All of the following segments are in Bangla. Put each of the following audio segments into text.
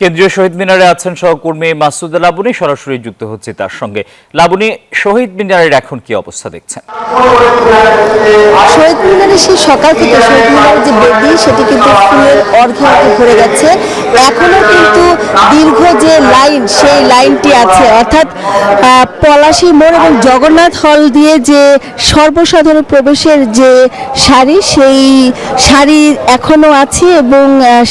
কেন্দ্রীয় শহীদ মিনারে আছেন সহকর্মী মাসুদা লাবনী, সরাসরি যুক্ত হচ্ছে তার সঙ্গে। লাবনী, শহীদ মিনারের এখন কি অবস্থা দেখছেন? শহীদ মিনারে সেই সকাল থেকে শহীদ মিনারের যে বেদি সেটি কিন্তু ফুলের অর্ঘ্যে ভরে গেছে। এখনো কিন্তু দীর্ঘ যে লাইন সেই লাইনটি আছে, অর্থাৎ পলাশী মোড় এবং জগন্নাথ হল দিয়ে যে সর্বসাধারণ প্রবেশের যে সারি, সেই সারি এখনো আছে এবং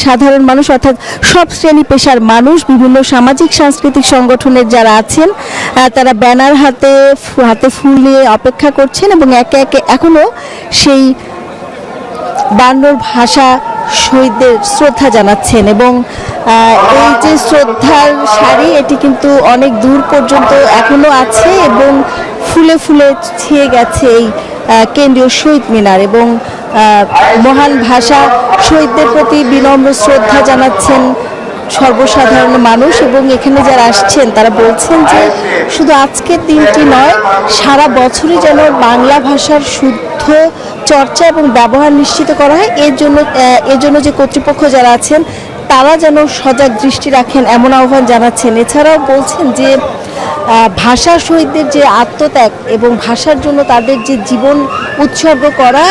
সাধারণ মানুষ অর্থাৎ সব শ্রেণী পেশার মানুষ, বিভিন্ন সামাজিক সাংস্কৃতিক সংগঠনের যারা আছেন তারা ব্যানার হাতে ফুল নিয়ে অপেক্ষা করছেন এবং একে একে এখনো সেই বায়ান্নর ভাষা শহীদদের শ্রদ্ধা জানাচ্ছেন। এবং এই যে শ্রদ্ধার সারি এটি কিন্তু অনেক দূর পর্যন্ত এখনো আছে এবং ফুলে ফুলে ছেয়ে গেছে এই কেন্দ্রীয় শহীদ মিনার। এবং মহান ভাষা শহীদদের প্রতি বিনম্র শ্রদ্ধা জানাচ্ছেন সর্বসাধারণ মানুষ। এবং এখানে যারা আসছেন তারা বলছেন যে শুধু আজকের দিনটি নয়, সারা বছরই যেন বাংলা ভাষার শুদ্ধ চর্চা এবং ব্যবহার নিশ্চিত করা হয়। এর জন্য যে কর্তৃপক্ষ যারা আছেন তারা যেন সজাগ দৃষ্টি রাখেন, এমন আহ্বান জানাচ্ছেন। এছাড়াও বলছেন যে ভাষা শহীদদের যে আত্মত্যাগ এবং ভাষার জন্য তাদের যে জীবন উৎসর্গ করা,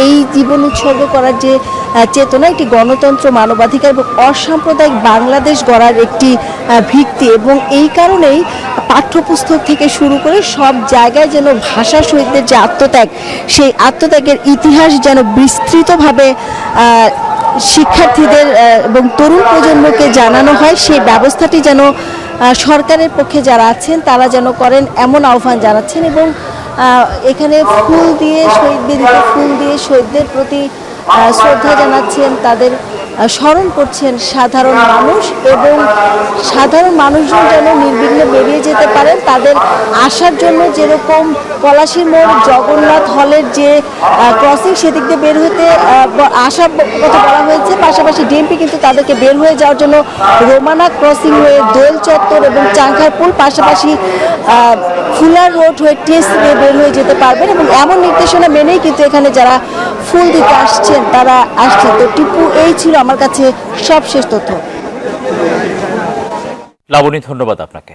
এই জীবন উৎসর্গ করার যে চেতনা, একটি গণতন্ত্র, মানবাধিকার এবং অসাম্প্রদায়িক বাংলাদেশ গড়ার একটি ভিত্তি। এবং এই কারণেই পাঠ্যপুস্তক থেকে শুরু করে সব জায়গায় যেন ভাষা শহীদদের যে আত্মত্যাগ, সেই আত্মত্যাগের ইতিহাস যেন বিস্তৃতভাবে শিক্ষার্থীদের এবং তরুণ প্রজন্মকে জানানো হয়, সেই ব্যবস্থাটি যেন সরকারের পক্ষে যারা আছেন তারা যেন করেন, এমন আহ্বান জানাচ্ছেন। এবং এখানে ফুল দিয়ে শহীদদের প্রতি শ্রদ্ধা জানাচ্ছেন, তাদের স্মরণ করছেন সাধারণ মানুষ। এবং সাধারণ মানুষজন যেন নির্বিঘ্নে বেরিয়ে যেতে পারেন, তাদের আসার জন্য যেরকম পলাশী মোড় জগন্নাথ হলের যে ক্রসিং সেদিক দিয়ে বের হতে আসার কথা বলা হয়েছে, পাশাপাশি ডিএমপি কিন্তু তাদেরকে বের হয়ে যাওয়ার জন্য রোমানা ক্রসিং হয়ে দোয়েল চত্বর এবং চাংখারপুল, পাশাপাশি ফুলার রোড হয়ে টিএসসি দিয়ে বের হয়ে যেতে পারবেন। এবং এমন নির্দেশনা মেনেই কিন্তু এখানে যারা ফুল দিতে আসছেন তারা আসছেন। তো টিপু, এই ছিল আমার কাছে সবশেষ তথ্য। লাবনী, ধন্যবাদ আপনাকে।